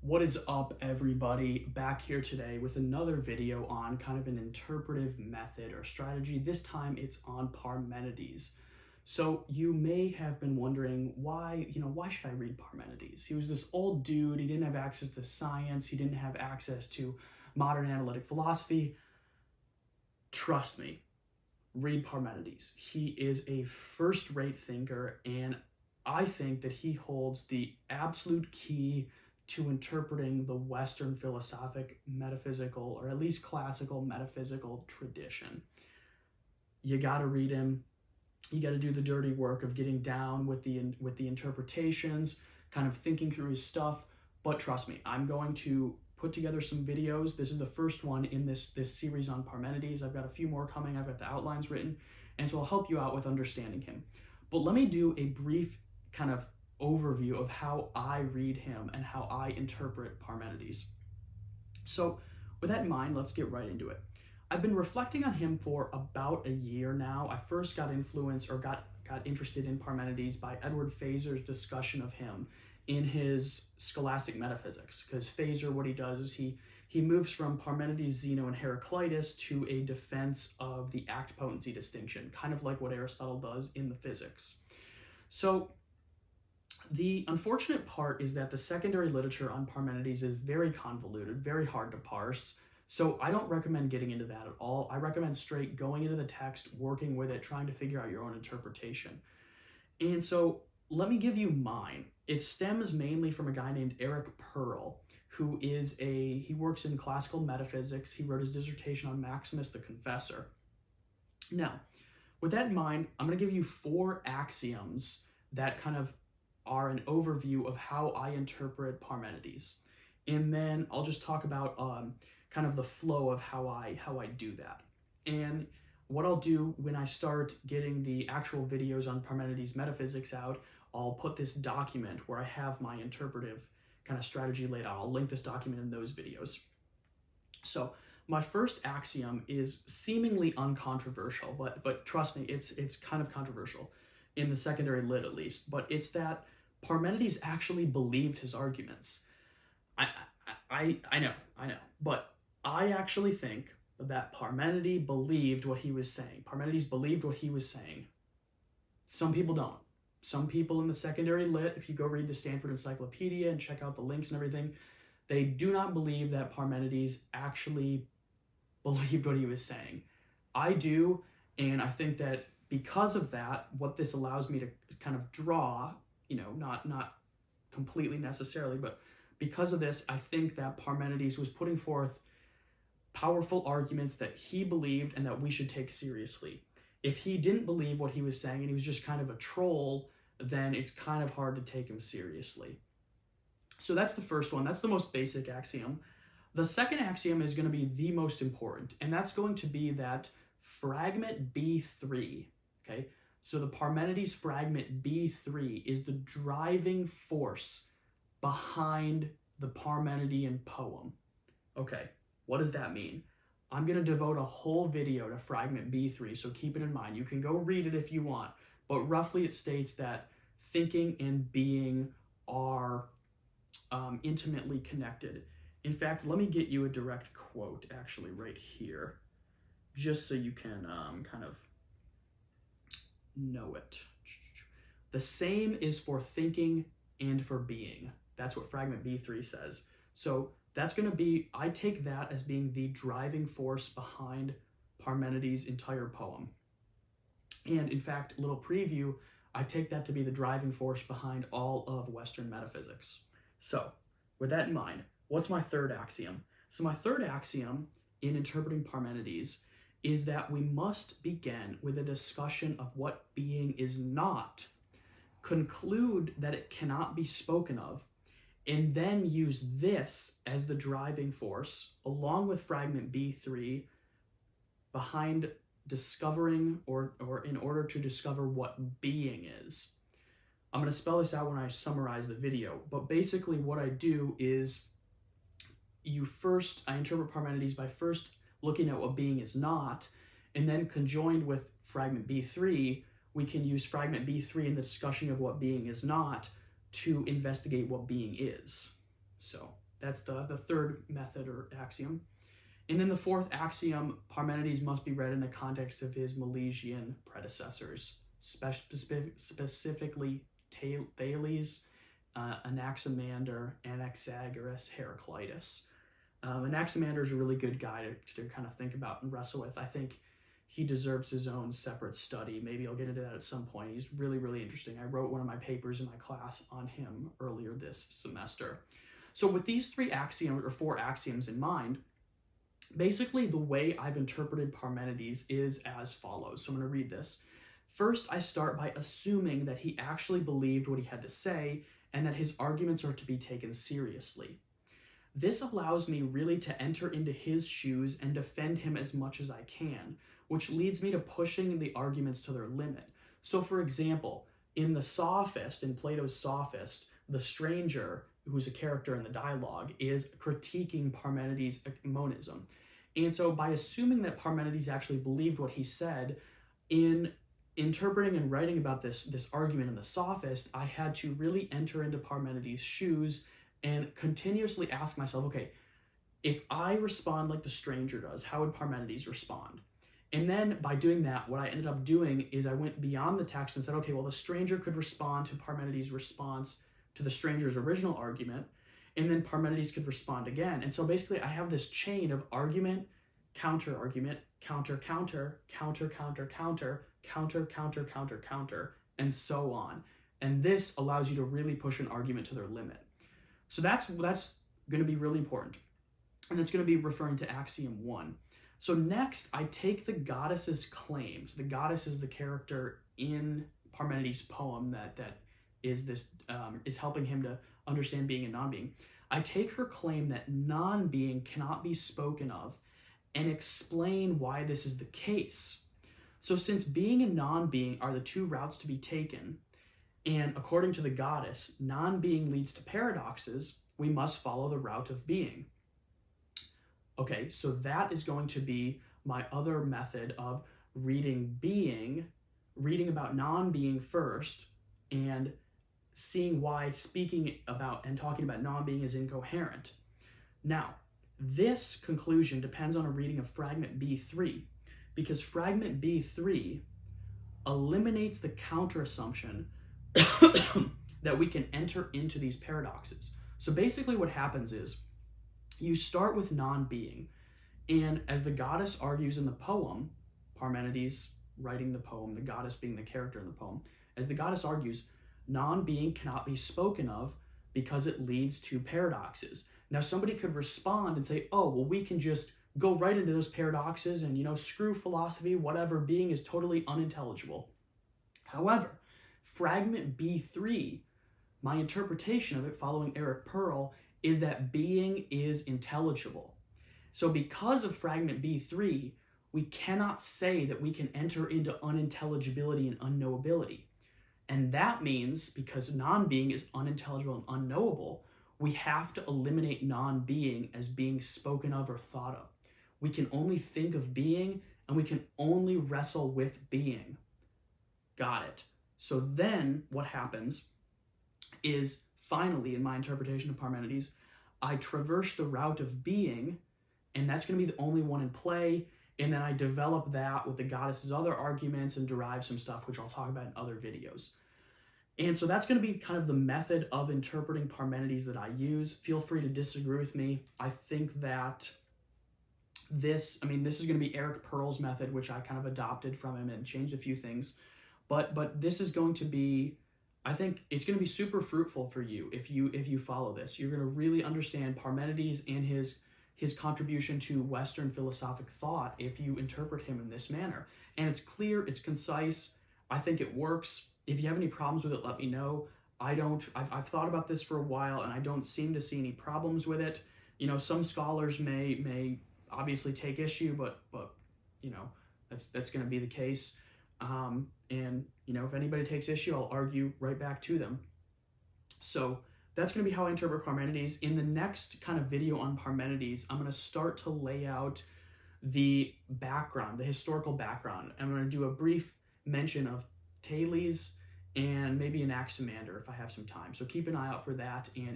What is up, everybody? Back here today with another video on kind of an interpretive method or strategy. This time it's on Parmenides. So you may have been wondering why should I read Parmenides? He was this old dude. He didn't have access to science. He didn't have access to modern analytic philosophy. Trust me, read Parmenides. He is a first-rate thinker, and I think that he holds the absolute key to interpreting the Western philosophic, metaphysical, or at least classical metaphysical tradition. You got to read him. You got to do the dirty work of getting down with the interpretations, kind of thinking through his stuff. But trust me, I'm going to put together some videos. This is the first one in this series on Parmenides. I've got a few more coming. I've got the outlines written, and so I'll help you out with understanding him. But let me do a brief kind of overview of how I read him and how I interpret Parmenides. So with that in mind, let's get right into it. I've been reflecting on him for about a year now. I first got influenced or got interested in Parmenides by Edward Feser's discussion of him in his Scholastic Metaphysics, because Feser, what he does is he moves from Parmenides, Zeno, and Heraclitus to a defense of the act-potency distinction, kind of like what Aristotle does in the Physics. So the unfortunate part is that the secondary literature on Parmenides is very convoluted, very hard to parse. So I don't recommend getting into that at all. I recommend straight going into the text, working with it, trying to figure out your own interpretation. And so let me give you mine. It stems mainly from a guy named Eric Pearl, who is he works in classical metaphysics. He wrote his dissertation on Maximus the Confessor. Now, with that in mind, I'm going to give you 4 axioms that kind of are an overview of how I interpret Parmenides. And then I'll just talk about kind of the flow of how I do that. And what I'll do when I start getting the actual videos on Parmenides metaphysics out, I'll put this document where I have my interpretive kind of strategy laid out. I'll link this document in those videos. So my first axiom is seemingly uncontroversial, but trust me, it's kind of controversial in the secondary lit at least, but it's that Parmenides actually believed his arguments. I know, but I actually think that Parmenides believed what he was saying. Parmenides believed what he was saying. Some people don't. Some people in the secondary lit, if you go read the Stanford Encyclopedia and check out the links and everything, they do not believe that Parmenides actually believed what he was saying. I do, and I think that because of that, what this allows me to kind of draw, not completely necessarily, but because of this, I think that Parmenides was putting forth powerful arguments that he believed and that we should take seriously. If he didn't believe what he was saying and he was just kind of a troll, then it's kind of hard to take him seriously. So that's the first one. That's the most basic axiom. The second axiom is going to be the most important, and that's going to be that Fragment B3, okay? So the Parmenides Fragment B3 is the driving force behind the Parmenidean poem. Okay, what does that mean? I'm going to devote a whole video to Fragment B3, so keep it in mind. You can go read it if you want, but roughly it states that thinking and being are intimately connected. In fact, let me get you a direct quote actually right here, just so you can kind of know it. The same is for thinking and for being. That's what Fragment B3 says. So that's going to be, I take that as being the driving force behind Parmenides' entire poem. And in fact, a little preview, I take that to be the driving force behind all of Western metaphysics. So with that in mind, what's my third axiom? So my third axiom in interpreting Parmenides is that we must begin with a discussion of what being is not, conclude that it cannot be spoken of, and then use this as the driving force, along with Fragment B3, behind discovering or in order to discover what being is. I'm going to spell this out when I summarize the video, but basically what I do is I interpret Parmenides by first looking at what being is not, and then conjoined with Fragment B3, we can use Fragment B3 in the discussion of what being is not to investigate what being is. So That's the third method or axiom. And then the fourth axiom, Parmenides must be read in the context of his Milesian predecessors, specifically Thales, Anaximander, Anaxagoras, Heraclitus. Anaximander is a really good guy to kind of think about and wrestle with. I think he deserves his own separate study. Maybe I'll get into that at some point. He's really, really interesting. I wrote one of my papers in my class on him earlier this semester. So with these three axioms, or four axioms in mind, basically the way I've interpreted Parmenides is as follows. So I'm going to read this. First, I start by assuming that he actually believed what he had to say and that his arguments are to be taken seriously. This allows me really to enter into his shoes and defend him as much as I can, which leads me to pushing the arguments to their limit. So for example, in the Sophist, in Plato's Sophist, the stranger, who's a character in the dialogue, is critiquing Parmenides' monism. And so by assuming that Parmenides actually believed what he said, in interpreting and writing about this argument in the Sophist, I had to really enter into Parmenides' shoes and continuously ask myself, okay, if I respond like the stranger does, how would Parmenides respond? And then by doing that, what I ended up doing is I went beyond the text and said, okay, well, the stranger could respond to Parmenides' response to the stranger's original argument, and then Parmenides could respond again. And so basically I have this chain of argument, counter-argument, counter-counter, counter-counter-counter, counter-counter-counter-counter, and so on. And this allows you to really push an argument to their limit. So that's going to be really important. And it's going to be referring to axiom 1. So next, I take the goddess's claim. So the goddess is the character in Parmenides' poem that is helping him to understand being and non-being. I take her claim that non-being cannot be spoken of and explain why this is the case. So since being and non-being are the two routes to be taken, and according to the goddess, non-being leads to paradoxes, we must follow the route of being. Okay, so that is going to be my other method of reading about non-being first, and seeing why speaking about and talking about non-being is incoherent. Now, this conclusion depends on a reading of Fragment B3, because Fragment B3 eliminates the counter-assumption that we can enter into these paradoxes. So basically what happens is, you start with non-being, and as the goddess argues in the poem, Parmenides writing the poem, the goddess being the character in the poem, as the goddess argues, non-being cannot be spoken of because it leads to paradoxes. Now somebody could respond and say, oh, well, we can just go right into those paradoxes and, screw philosophy, whatever, being is totally unintelligible. However, Fragment B3, my interpretation of it following Eric Pearl, is that being is intelligible. So because of Fragment B3, we cannot say that we can enter into unintelligibility and unknowability. And that means, because non-being is unintelligible and unknowable, we have to eliminate non-being as being spoken of or thought of. We can only think of being, and we can only wrestle with being. Got it. So then what happens is, finally, in my interpretation of Parmenides, I traverse the route of being, and that's going to be the only one in play, and then I develop that with the goddess's other arguments and derive some stuff, which I'll talk about in other videos. And so that's going to be kind of the method of interpreting Parmenides that I use. Feel free to disagree with me. I think that this is going to be Eric Pearl's method, which I kind of adopted from him and changed a few things. But this is going to be, I think it's going to be super fruitful for you if you follow this. You're going to really understand Parmenides and his contribution to Western philosophic thought if you interpret him in this manner. And it's clear, it's concise. I think it works. If you have any problems with it, let me know. I've thought about this for a while, and I don't seem to see any problems with it. Some scholars may obviously take issue, but that's going to be the case. And if anybody takes issue, I'll argue right back to them. So that's going to be how I interpret Parmenides. In the next kind of video on Parmenides, I'm going to start to lay out the background, the historical background. I'm going to do a brief mention of Thales and maybe Anaximander if I have some time. So keep an eye out for that, and